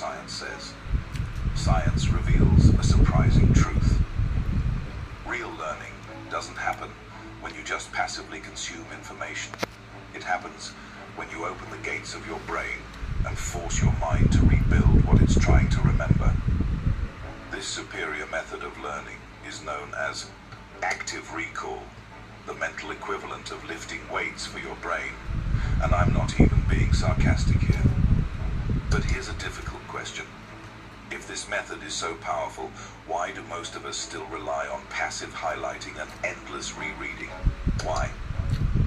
science says. Science reveals a surprising truth. Real learning doesn't happen when you just passively consume information. It happens when you open the gates of your brain and force your mind to rebuild what it's trying to remember. This superior method of learning is known as active recall, the mental equivalent of lifting weights for your brain. And I'm not even being sarcastic here. But here's a difficult question. If this method is so powerful, why do most of us still rely on passive highlighting and endless rereading? Why?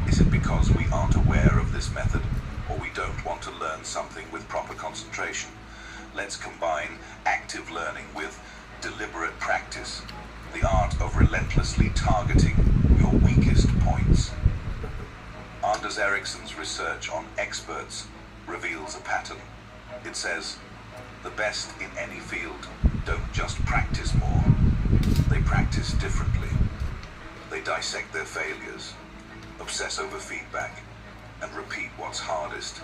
Is it because we aren't aware of this method, or we don't want to learn something with proper concentration? Let's combine active learning with deliberate practice, the art of relentlessly targeting your weakest points. Anders Ericsson's research on experts reveals a pattern. It says, the best in any field don't just practice more, they practice differently. They dissect their failures, obsess over feedback, and repeat what's hardest.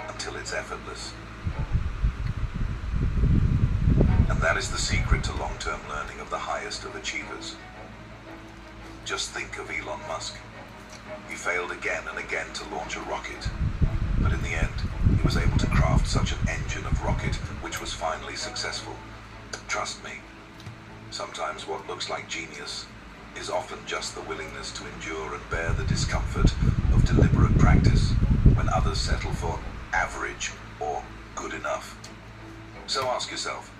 Until it's effortless. And that is the secret to long-term learning of the highest of achievers. Just think of Elon Musk. He failed again and again to launch a rocket, but in the end, he was able to craft such an engine of rocket which was finally successful. Trust me, sometimes what looks like genius is often just the willingness to endure and bear the discomfort of deliberate practice when others settle for average or good enough. So ask yourself,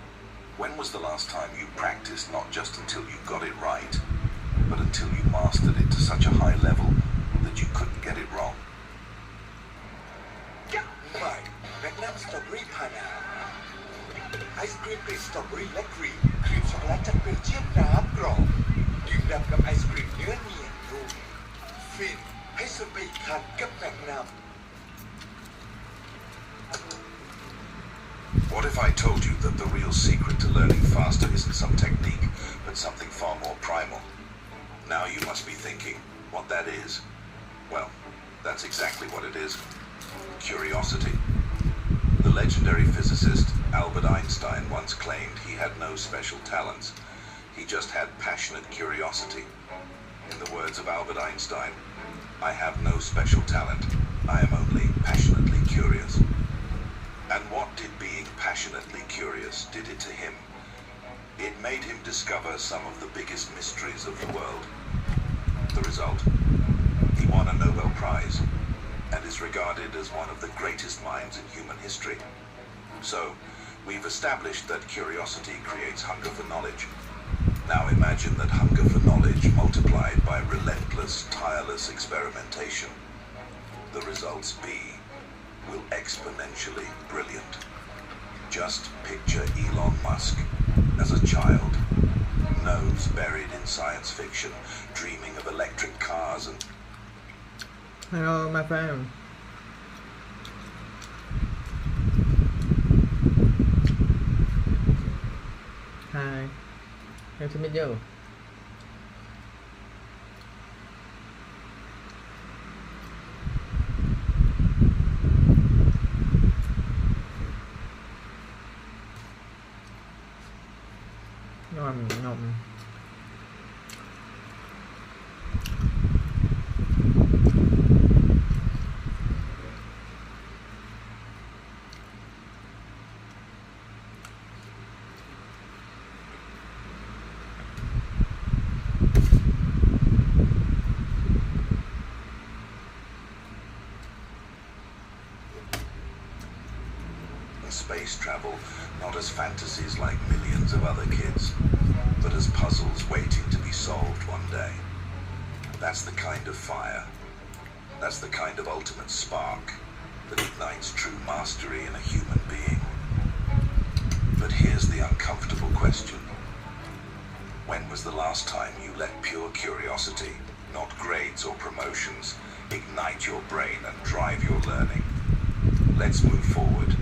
when was the last time you practiced not just until you got it right, but until you mastered it to such a high level that you couldn't get it wrong? ใหม่แมกนัมสตรอเบอรี่พานาไอศกรีมกลิ่นสตรอเบอรี่และครีมช็อกโกแลตจากเบลเยียมน้ำกรอบดื่มด่ำกับไอศกรีมเนื้อเนียนนุ่มฟินให้สุดไปอีกขั้นกับแมกนัม What if I told you that the real secret to learning faster isn't some technique, but something far more primal? Now you must be thinking what that is. Well, that's exactly what it is. Curiosity. The legendary physicist Albert Einstein once claimed he had no special talents. He just had passionate curiosity. In the words of Albert Einstein, I have no special talent. I am only passionately curious. And what did being passionately curious did it to him? It made him discover some of the biggest mysteries of the world. The result? He won a Nobel Prize and is regarded as one of the greatest minds in human history. So, we've established that curiosity creates hunger for knowledge. Now imagine that hunger for knowledge multiplied by relentless, tireless experimentation. The results will exponentially brilliant. Just picture Elon Musk as a child, nose buried in science fiction, dreaming of electric cars and... Hello, my friend. Hi. Nice to meet you. Ngon. Space travel not as fantasies like millions of other kids, but as puzzles waiting to be solved one day. That's the kind of fire, that's the kind of ultimate spark that ignites true mastery in a human being. But here's the uncomfortable question. When was the last time you let pure curiosity, not grades or promotions, ignite your brain and drive your learning? Let's move forward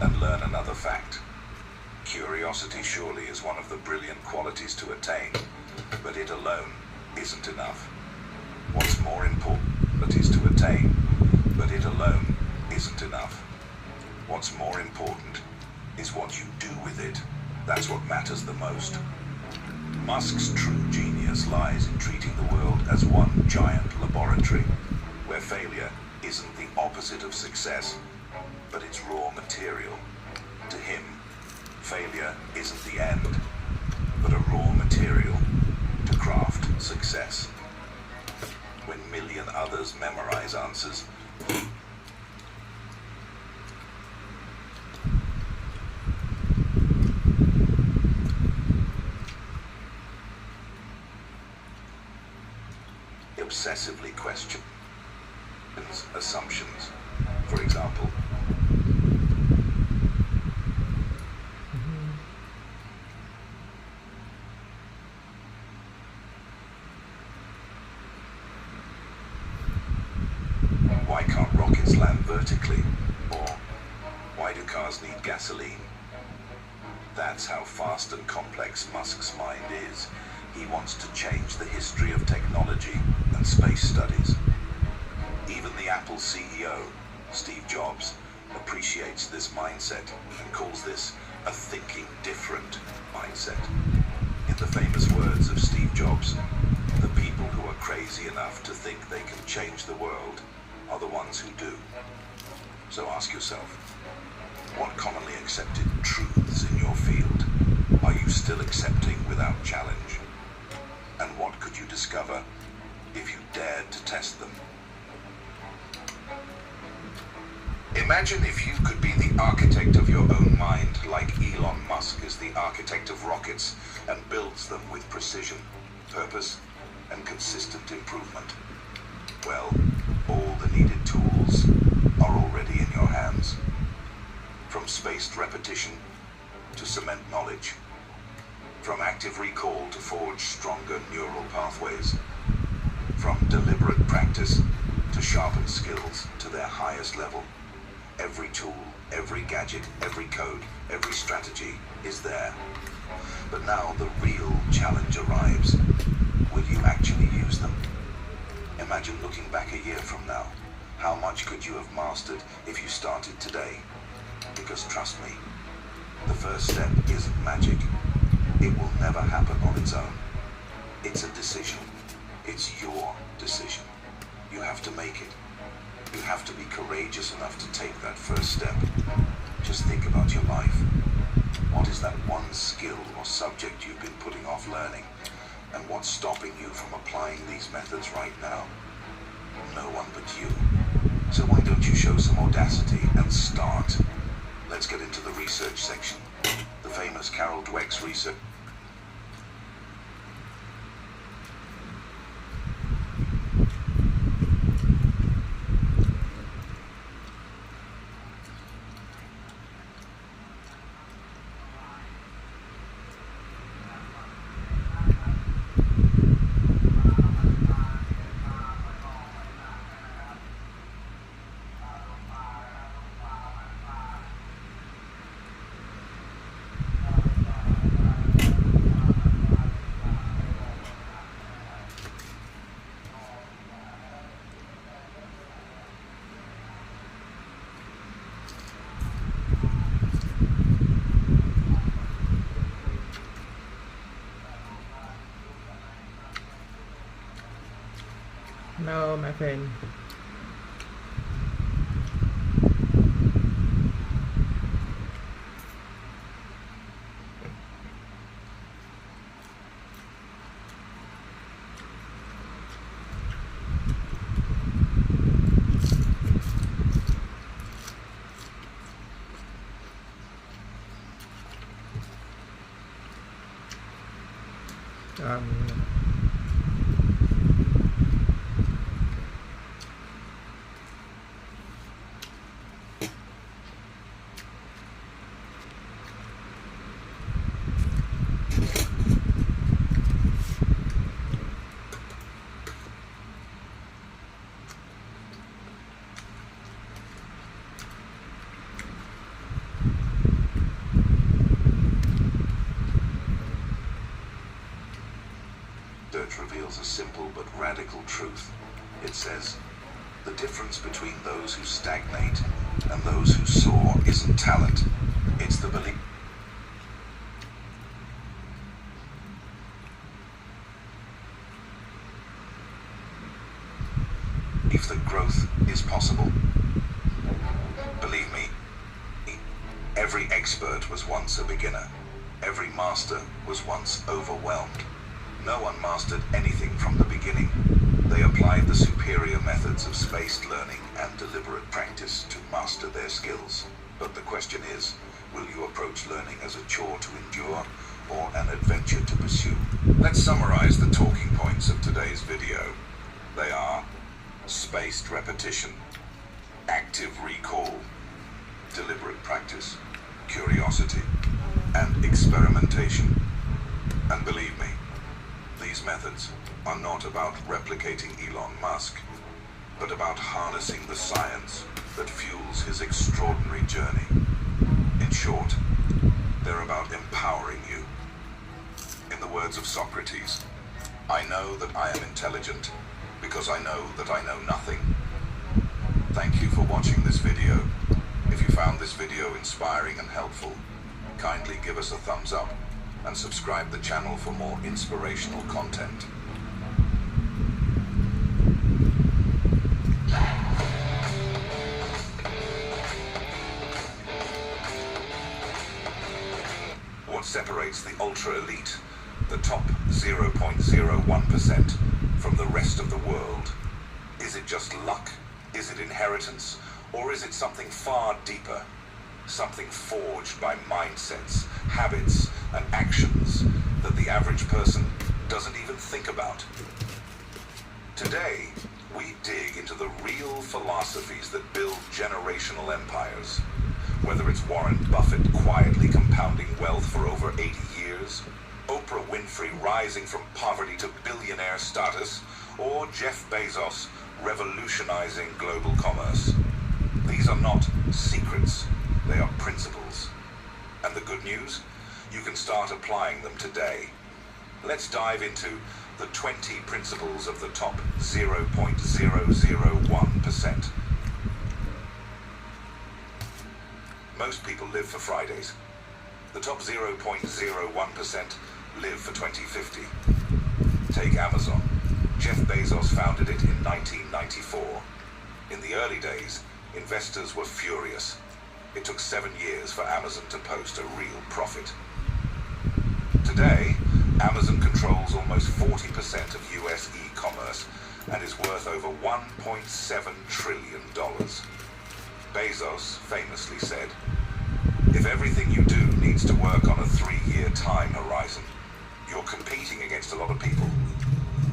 and learn another fact. Curiosity surely is one of the brilliant qualities to attain, but it alone isn't enough. What's more important is to attain, but it alone isn't enough. What's more important is what you do with it. That's what matters the most. Musk's true genius lies in treating the world as one giant laboratory, where failure isn't the opposite of success, but its raw material. To him, failure isn't the end, but a raw material to craft success. When million others memorize answers, obsessively questions assumptions. For example, why can't rockets land vertically? Or why do cars need gasoline? That's how fast and complex Musk's mind is. He wants to change the history of technology and space studies. Even the Apple CEO, Steve Jobs, appreciates this mindset and calls this a thinking different mindset. In the famous words of Steve Jobs, the people who are crazy enough to think they can change the world are the ones who do. So ask yourself, what commonly accepted truths in your field are you still accepting without challenge? And what could you discover if you dared to test them? Imagine if you could be the architect of your own mind, like Elon Musk is the architect of rockets and builds them with precision, purpose, and consistent improvement. Well, all the needed tools are already in your hands. From spaced repetition to cement knowledge. From active recall to forge stronger neural pathways. From deliberate practice to sharpen skills to their highest level. Every tool, every gadget, every code, every strategy is there. But now the real challenge arrives. Will you actually use them? Imagine looking back a year from now. How much could you have mastered if you started today? Because trust me, the first step isn't magic. It will never happen on its own. It's a decision. It's your decision. You have to make it. You have to be courageous enough to take that first step. Just think about your life. What is that one skill or subject you've been putting off learning? And what's stopping you from applying these methods right now? No one but you. So why don't you show some audacity and start? Let's get into the research section. The famous Carol Dweck's research. No, my friend. Research reveals a simple but radical truth. It says, the difference between those who stagnate and those who soar isn't talent. It's the belief that growth is possible. Believe me, every expert was once a beginner. Every master was once overwhelmed. No one mastered anything from the beginning. They applied the superior methods of spaced learning and deliberate practice to master their skills. But the question is, will you approach learning as a chore to endure or an adventure to pursue? Let's summarize the talking points of today's video. They are spaced repetition, active recall, deliberate practice, curiosity, and experimentation. And believe me, these methods are not about replicating Elon Musk, but about harnessing the science that fuels his extraordinary journey. In short, they're about empowering you. In the words of Socrates, I know that I am intelligent because I know that I know nothing. Thank you for watching this video. If you found this video inspiring and helpful, kindly give us a thumbs up and subscribe the channel for more inspirational content. What separates the ultra elite, the top 0.01%, from the rest of the world? Is it just luck? Is it inheritance? Or is it something far deeper? Something forged by mindsets, habits, and actions that the average person doesn't even think about. Today, we dig into the real philosophies that build generational empires. Whether it's Warren Buffett quietly compounding wealth for over 80 years, Oprah Winfrey rising from poverty to billionaire status, or Jeff Bezos revolutionizing global commerce. These are not secrets, they are principles. And the good news? You can start applying them today. Let's dive into the 20 principles of the top 0.001%. Most people live for Fridays. The top 0.01% live for 2050. Take Amazon. Jeff Bezos founded it in 1994. In the early days, investors were furious. It took 7 years for Amazon to post a real profit. Today, Amazon controls almost 40% of US e-commerce and is worth over $1.7 trillion. Bezos famously said, if everything you do needs to work on a 3-year time horizon, you're competing against a lot of people.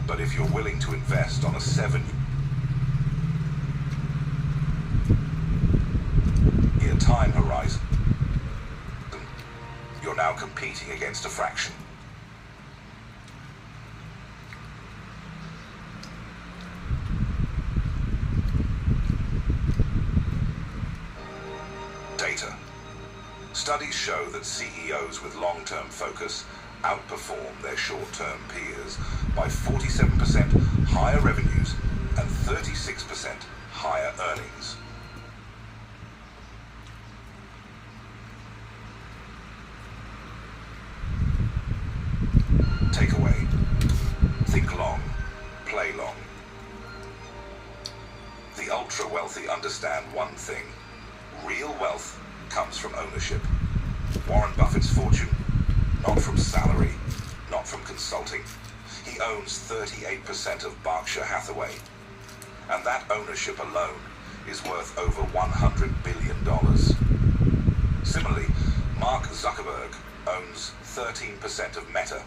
But if you're willing to invest on a 7-year time horizon, you're now competing against a fraction. Data. Studies show that CEOs with long-term focus outperform their short-term peers by 47% higher revenues and 36% higher earnings. Takeaway. Think long, play long. The ultra-wealthy understand one thing. Real wealth comes from ownership. Warren Buffett's fortune, not from salary, not from consulting. He owns 38% of Berkshire Hathaway. And that ownership alone is worth over $100 billion. Similarly, Mark Zuckerberg owns 13% of Meta,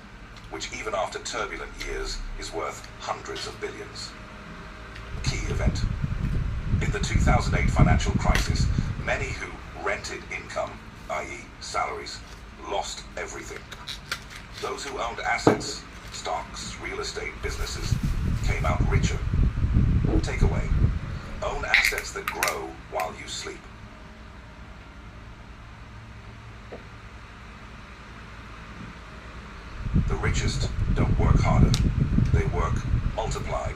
which even after turbulent years is worth hundreds of billions. Key event. In the 2008 financial crisis, many who rented income, i.e. salaries, lost everything. Those who owned assets, stocks, real estate, businesses, came out richer. Takeaway. Own assets that grow while you sleep. The richest don't work harder. multiplied.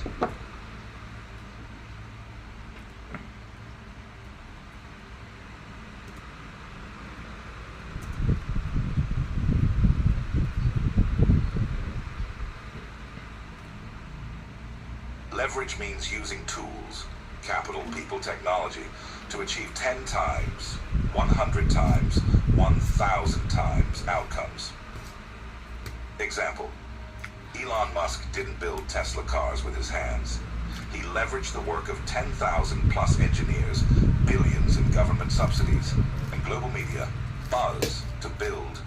Leverage means using tools, capital, people, technology, to achieve 10 times, 100 times, 1,000 times outcomes. Example, Elon Musk didn't build Tesla cars with his hands. He leveraged the work of 10,000 plus engineers, billions in government subsidies, and global media buzz to build.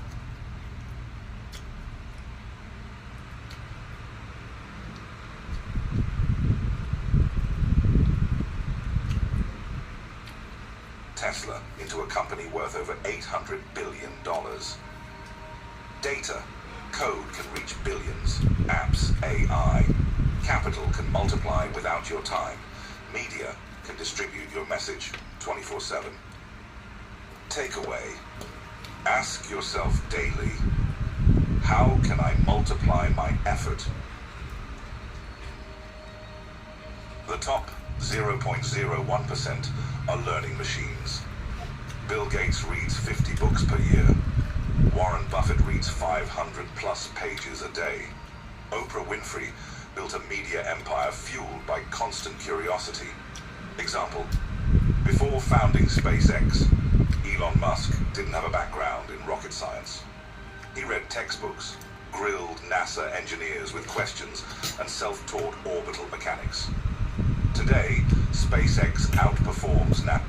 Tesla into a company worth over $800 billion. Data, code can reach billions. Apps, AI, capital can multiply without your time. Media can distribute your message 24/7. Takeaway, ask yourself daily, how can I multiply my effort? The top 0.01% are learning machines. Bill Gates reads 50 books per year. Warren Buffett reads 500 plus pages a day. Oprah Winfrey built a media empire fueled by constant curiosity. Example, before founding SpaceX, Elon Musk didn't have a background in rocket science. He read textbooks, grilled NASA engineers with questions, and self-taught orbital mechanics. Today, SpaceX outperforms NASA.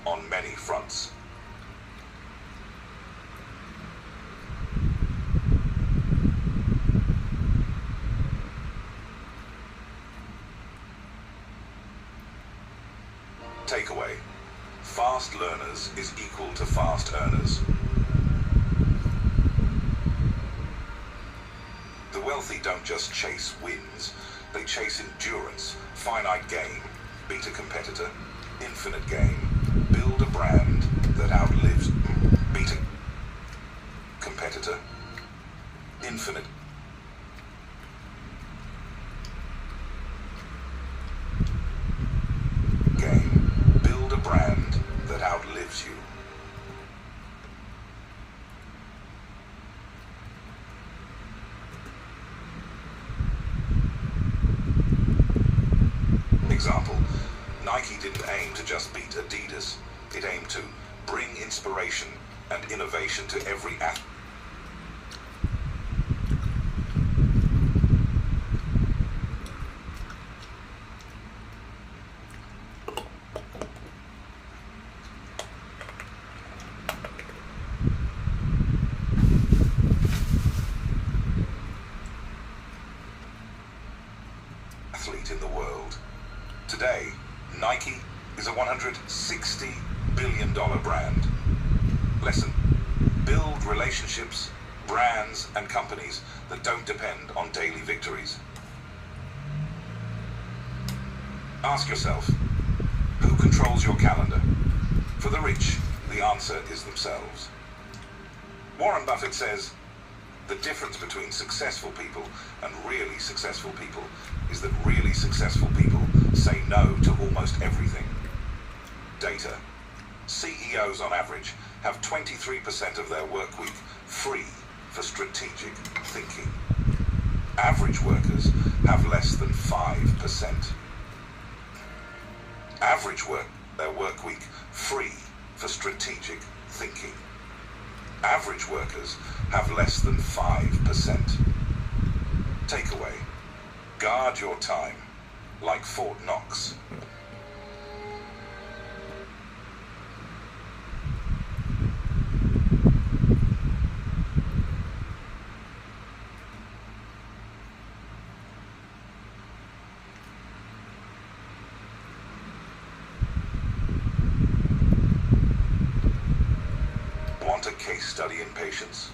On many fronts. Takeaway, fast learners is equal to fast earners. The wealthy don't just chase wins, they chase endurance, finite gain, beat a competitor, infinite gain, build a brand that outlives, beat a competitor, infinite gain, build a brand that outlives you. Example, Nike didn't aim to just beat Adidas. It aimed to bring inspiration and innovation to every athlete. In the world. Today, Nike is a $160 billion brand. Lesson, build relationships, brands, and companies that don't depend on daily victories. Ask yourself, who controls your calendar? For the rich, the answer is themselves. Warren Buffett says, the difference between successful people and really successful people is that really successful people say no to almost everything. Data. CEOs on average have 23% of their work week free for strategic thinking. Average workers have less than 5%. Average work their work week free for strategic thinking. Average workers have less than 5%. Takeaway, guard your time like Fort Knox. Want a case study in patience?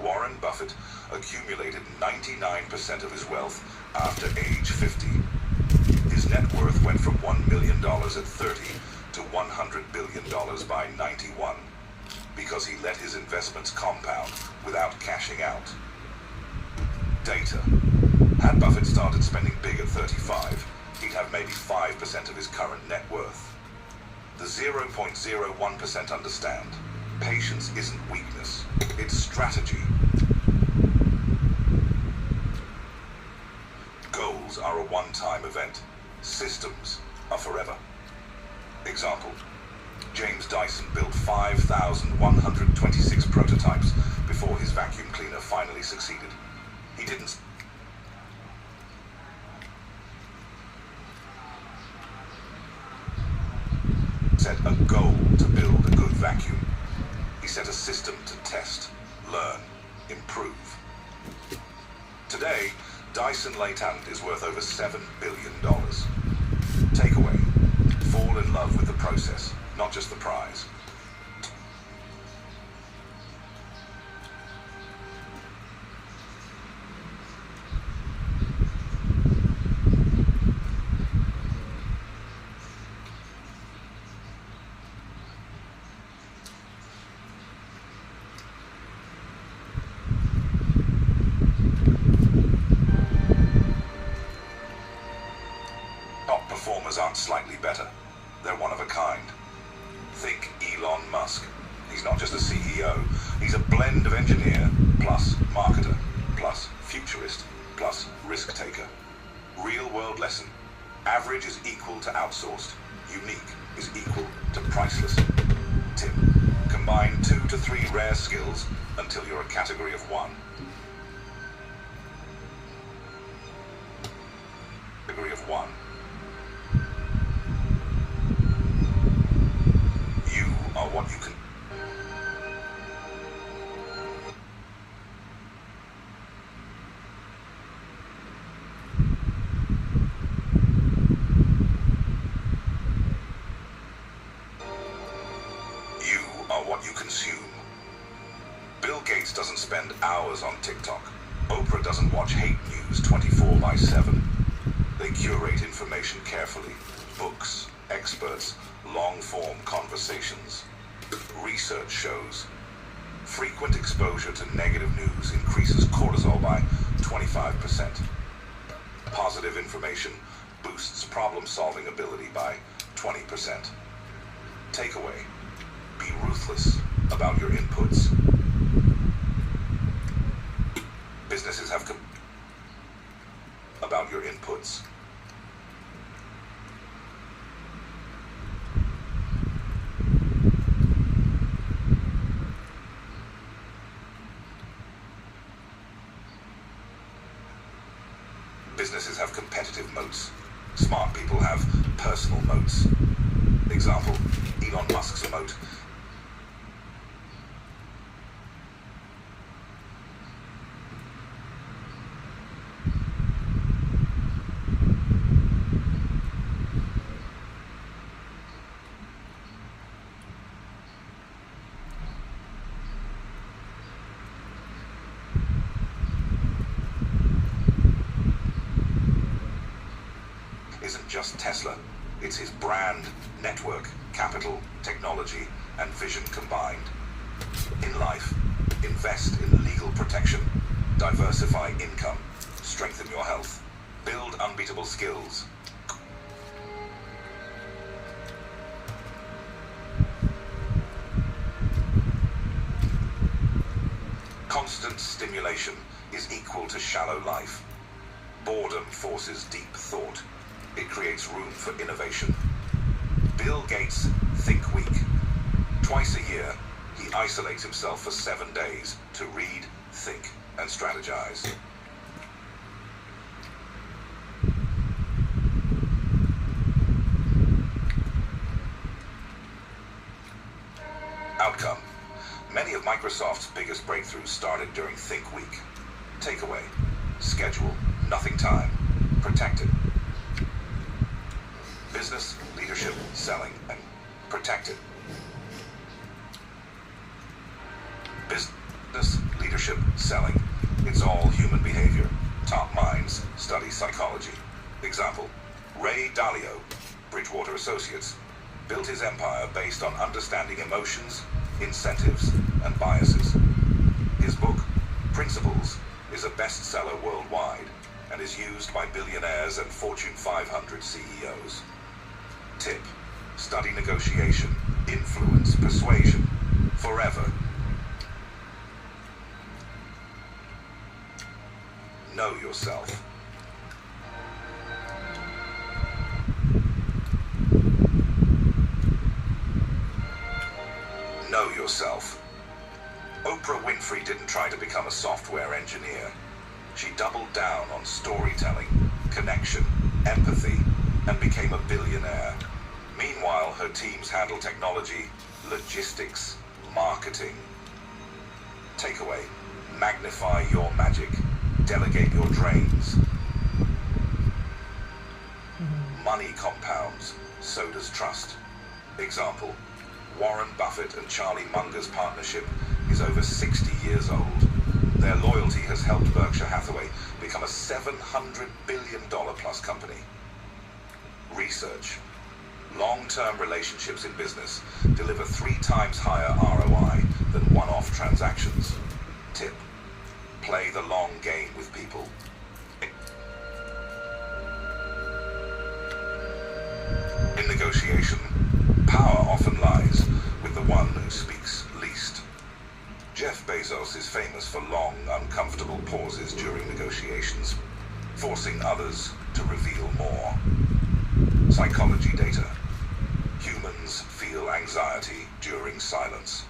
Warren Buffett accumulated 99% of his wealth after age 50. His net worth went from $1 million at 30 to $100 billion by 91 because he let his investments compound without cashing out. Data. Had Buffett started spending big at 35, he'd have maybe 5% of his current net worth. The 0.01% understand. Patience isn't weakness, it's strategy. Goals are a one-time event. Systems are forever. Example. James Dyson built 5,126 prototypes before his vacuum cleaner finally succeeded. He didn't set a goal to build a good vacuum. He set a system to test, learn, improve. Today, Dyson Latant is worth over $7 billion. Takeaway: fall in love with the process, not just the prize. Top performers aren't slightly better. They're one of a kind. Think Elon Musk. He's not just a CEO. He's a blend of engineer, plus marketer, plus futurist, plus risk taker. Real world lesson. Average is equal to outsourced. Unique is equal to priceless. Tip. Combine 2 to 3 rare skills until you're a category of 1. Category of 1. Are what you can. You are what you consume. Bill Gates doesn't spend hours on TikTok. Oprah doesn't watch hate news 24/7. They curate information carefully. Books, experts, long-form conversations. Research shows frequent exposure to negative news increases cortisol by 25%. Positive information boosts problem-solving ability by 20%. Takeaway: be ruthless about your inputs. Businesses have about your inputs. Businesses have competitive moats. Smart people have personal moats. Example, Elon Musk's a moat. Isn't just Tesla, it's his brand, network, capital, technology, and vision combined. In life, invest in legal protection, diversify income, strengthen your health, build unbeatable skills. Constant stimulation is equal to shallow life. Boredom forces deep thought. It creates room for innovation. Bill Gates' Think Week. Twice a year, he isolates himself for 7 days to read, think, and strategize. Outcome. Many of Microsoft's biggest breakthroughs started during Think Week. Takeaway. Schedule, nothing time. Protect it. Business, leadership, selling, and protect it. Business, leadership, selling. It's understands all human behavior. Top minds study psychology. Example, Ray Dalio, Bridgewater Associates, built his empire based on understanding emotions, incentives, and biases. His book, Principles, is a bestseller worldwide and is used by billionaires and Fortune 500 CEOs. Tip, study negotiation, influence, persuasion, forever. Know yourself. Know yourself. Oprah Winfrey didn't try to become a software engineer. She doubled down on storytelling, connection, empathy, and became a billionaire. Meanwhile, her teams handle technology, logistics, marketing. Takeaway, magnify your magic, delegate your drains. Money compounds, so does trust. Example, Warren Buffett and Charlie Munger's partnership is over 60 years old. Their loyalty has helped Berkshire Hathaway become a $700 billion plus company. Research. Long-term relationships in business deliver 3 times higher ROI than one-off transactions. Tip. Play the long game with people. In negotiation, power often lies with the one who speaks least. Jeff Bezos is famous for long, uncomfortable pauses during negotiations, forcing others to reveal more. Psychology data. Humans feel anxiety during silence.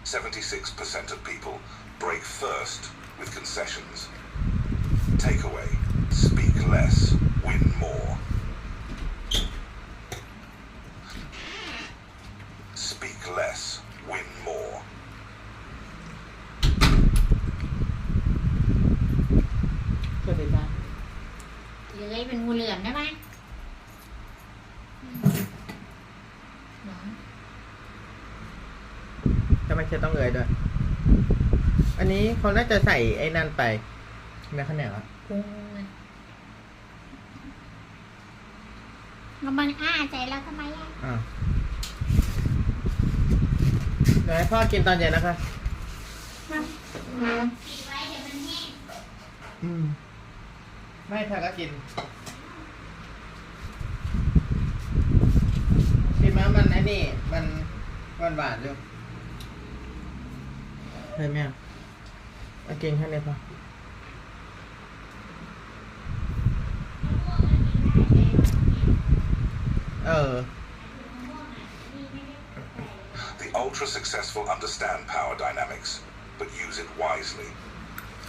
76% of people break first with concessions. Takeaway, speak less, win more. Speak less, win more. สวัสดีจ้า เลื้อยเป็นงูเหลือมได้ไหมหนอน ทำไมจะต้องเอ่ยด้วย อันนี้เขาน่าจะใส่ไอ้นั่นไปในขนมอ่ะ พุงเลยแล้วมันอ้าใจแล้วทำไมอ่ะ อ่าเดี๋ยวให้พ่อกินตอนเย็นนะคะ ปิดไว้เดี๋ยวมันแห้ง ไม่เธอก็กินชิมแล้วมันไอ้นี่มันหวานๆด้วยเห็นไหมอ่ะเอากินแค่นี้พอ The ultra-successful understand power dynamics, but use it wisely.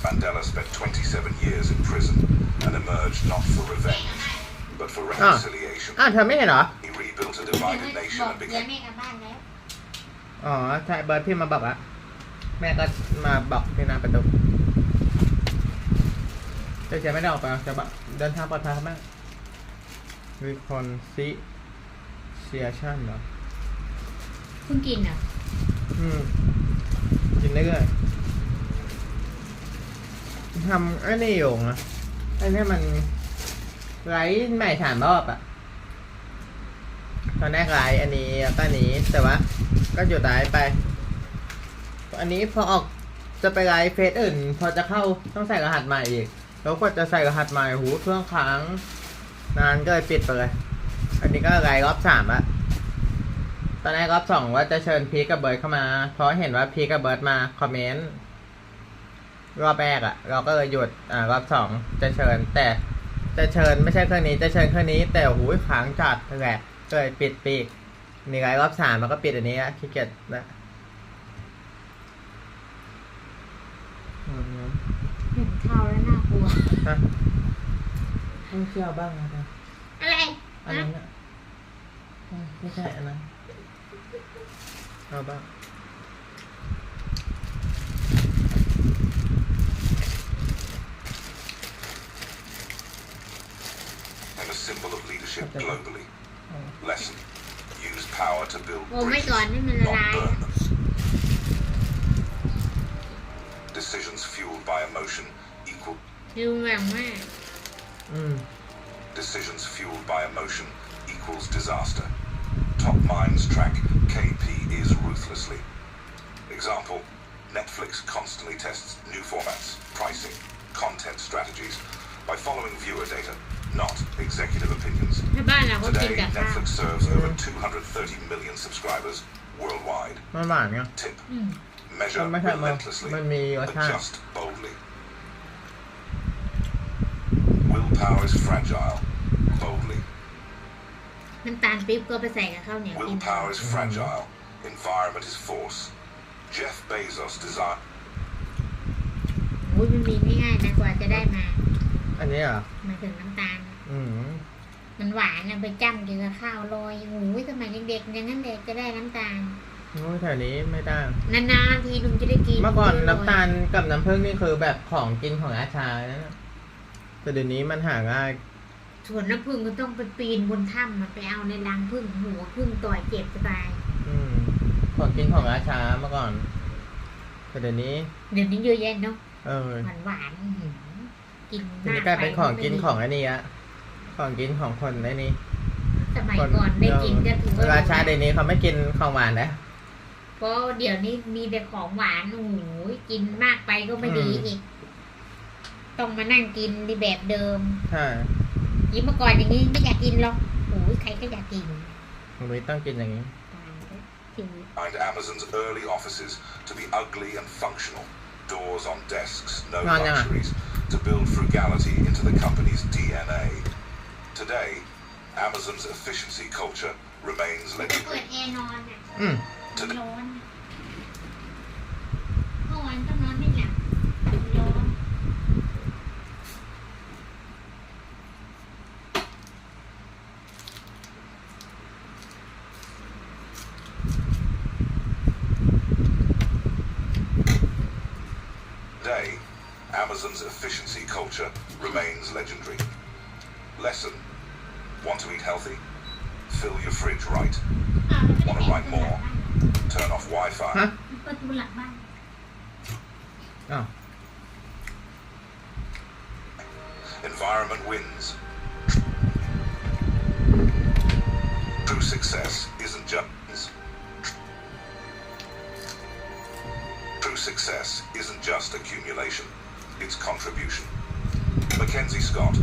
Mandela spent 27 years in prison and emerged not for revenge, but for reconciliation. เธอไม่เห็นเหรอ He rebuilt a divided nation บอก and เดี๋ยว became แม่กลับบ้านแล้ว อ๋อใช่เบิร์ดพี่มาบอกอะแม่ก็มาบอกที่หน้าประตูแต่จะไม่ได้ออกไปจะบอกเดินทางปลอดภัยครับแม่ reconciliation เหรอ เพิ่งกินเหรอ กินเรื่อยๆทำไอ้นี่อยู่นะไอ้นี่มันไลฟ์ใหม่3 รอบอะตอนแรกไลฟ์อันนี้แล้วก็อันนี้แต่ว่าก็หยุดไลฟ์ไป อันนี้พอออกจะไปไลฟ์เฟซอื่น พอจะเข้าต้องใส่รหัสใหม่อีกแล้วก็จะใส่รหัสใหม่หูเครื่องค้างนานก็เลยปิดไปเลย อันนี้ก็ไลฟ์รอบ3อะตอนแรกรอบ2ว่าจะเชิญพีคกับเบิร์ดเข้ามาเพราะเห็นว่าพีคกับเบิร์ดมาคอมเมนต์รอบแรกอะเราก็เลยหยุดรอบ2จะเชิญแต่จะเชิญไม่ใช่เครื่องนี้จะเชิญเครื่องนี้แต่หูค้างจัดแหละก็เลยปิดปีกนี่ไลฟ์รอบ3มันก็ปิดอันนี้อะขี้เกียจนะ เห็นข้าวแล้วน่ากลัว ฮะต้องเชื่อบ้างนะ อะไร อันนั้นอะไม่ใช่อันนั้นเอาบ้าง and a symbol of leadership globally. Lesson: use power to build โอ้ไม่ bridges, ก่อนนี่มันละ not ลาย burn them. Decisions fueled by emotion equal ดูแบบว่า อืม decisions fueled by emotion equals disaster. Top minds track KPIs ruthlessly. Example, Netflix constantly tests new formats, pricing, content strategies by following viewer data, not executive opinions. ถ้าบ้านเราก็กิน Today, แต่ข้าว Netflix serves over 230 million subscribers worldwide. มันหวานไง Tip, อืม measure มันไม่ใช่มัน relentlessly, มันมีรสชาติ adjust boldly. Willpower is fragile, boldly. น้ำตาลปิ๊บก็ไปใส่กับข้าวเหนียวกิน Willpower is fragile, environment is force. Jeff Bezos designed อุ้ยมันมีไม่ง่ายนะกว่าจะได้มา อันนี้เหรอ หมายถึงน้ำตาล อืม มันหวานนะไปจ้ำกินกับข้าวลอยโอ้ยสมัยเด็กๆอย่างนั้นเด็กจะได้น้ำตาล โอ้ยแถวนี้ไม่ได้ นานๆทีลุงจะได้กิน เมื่อก่อนน้ำตาลกับน้ำผึ้งนี่คือแบบของกินของอาชานะแต่เดี๋ยวนี้มันหาง่าย ส่วนน้ำผึ้งก็ต้องไปปีนบนถ้ำมันไปเอาในรังผึ้งหัวผึ้งต่อยเจ็บจะตาย อืมของกินของอาชาเมื่อก่อนแต่เดี๋ยวนี้ เดี๋ยวนี้เยอะแยะเนาะ เออ หวานๆอื้อหือกิน เดี๋ยวนี้กลายเป็นของกินของไอ้นี่อะของกินของคนไอ้นี่ สมัยก่อนได้กินก็ถือว่า ราชาเดี๋ยวนี้เขาไม่กินของหวานนะ เพราะเดี๋ยวนี้มีแต่ของหวานโอ้โหกินมากไปก็ไม่ดีอีก ต้องมานั่งกินในแบบเดิม ใช่ ยิ่งเมื่อก่อนอย่างนี้ไม่อยากกินหรอกโอ้ยใครก็อยากกิน หนูต้องกินอย่างนี้ ตายแล้วชีวิต Find Amazon's early offices to be ugly and functional. Doors on desks, no No, no. luxuries, to build frugality into the company's DNA. Today, Amazon's efficiency culture remains เปิด legendary. แอร์นอนอ่ะ อืม มันร้อนอะเมื่อวานต้องนอนไม่หลับร้อน Today, Amazon's efficiency culture remains legendary. Lesson: want to eat healthy? Fill your fridge right. อ้าวแล้วไม่ได้ Want to write more? Turn off ฮะ Wi-Fi. เปิดประตูหลังบ้าน อ้าว Environment wins. True success isn't just. True success isn't just accumulation, it's contribution. Mackenzie Scott.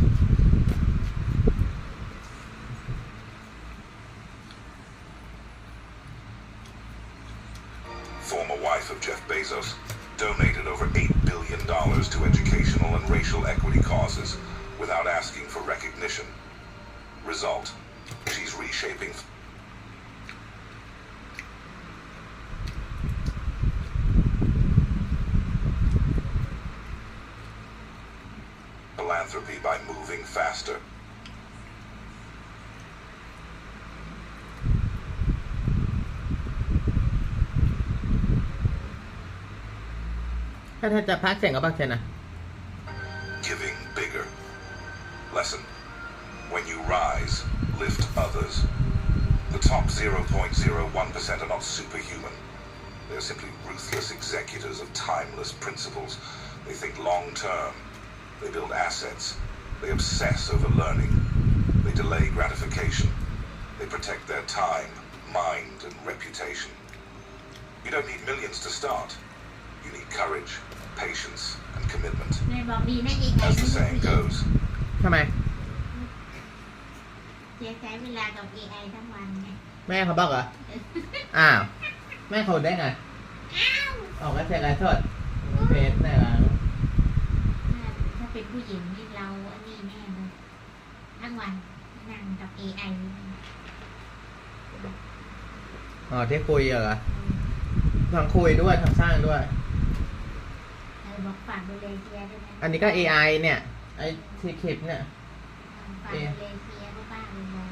Former wife of Jeff Bezos, donated over $8 billion to educational and racial equity causes without asking for recognition. Result: she's reshaping philanthropy by moving faster. ถ้าจะพักเสียงก็พักเสียงนะ Giving bigger. Lesson: when you rise, lift others. The top 0.01% are not superhuman. They're simply ruthless executors of timeless principles. They think long term. They build assets. They obsess over learning. They delay gratification. They protect their time, mind, and reputation. You don't need millions to start. You need courage, patience, and commitment. แม่บอกดีนะเองไง As the saying goes, ทำไม เสียใจเวลากับ AI ทั้งวันไง แม่เขาบอกเหรอ อ้าว แม่เขาได้ไง อ้าว ออกมาเสียงไลฟ์สดเฟซเนี่ย ถ้าเป็นผู้หญิงนี่เราอันนี้แน่เลยทั้งวันนั่งกับ AI อ๋อที่คุยเหรอทั้งคุยด้วยทั้งสร้างด้วย บอกฝากดูเลเซียด้วยนะ อันนี้ก็ AI เนี่ย ไอ้ที่คลิปเนี่ย ฝากดูเลเซียด้วยบ้างเลยมอง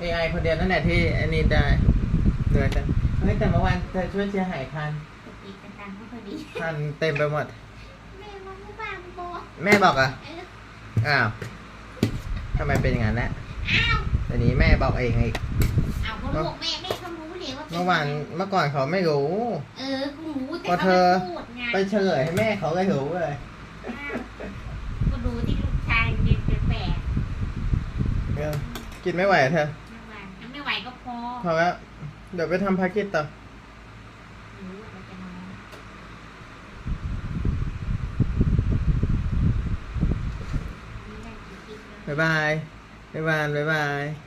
AI คนเดียวนั่นแหละที่อันนี้ได้เดือดจังเฮ้ยแต่เมื่อวานเธอช่วยเชียร์หายคัน สติกันตังก็พอดี คันเต็มไปหมด แม่ว่าผู้บ้านบอก แม่บอกอ่ะ เออ อ้าวทำไมเป็นอย่างนั้นแหละ อ้าว แต่นี้แม่บอกเองอีก เอาเขาลูกแม่เขารู้ดิ นี่ว่าเป็น เมื่อวานเมื่อก่อนเขาไม่รู้ เออกูรู้แต่ พอ เขา เธอ ไม่พูดไง ไปเฉลยให้แม่เขาเลยรู้เลย ก็ดูที่ลูกชายเป็นแปลก เออกินไม่ไหวอะเธอ ๆไม่ไหวก็พอ พอแล้วเดี๋ยวไปทำภารกิจต่อ รู้ว่าเราจะนอนไม่ได้กินแล้ว บ๊ายบายบ๊ายบายบ๊ายบาย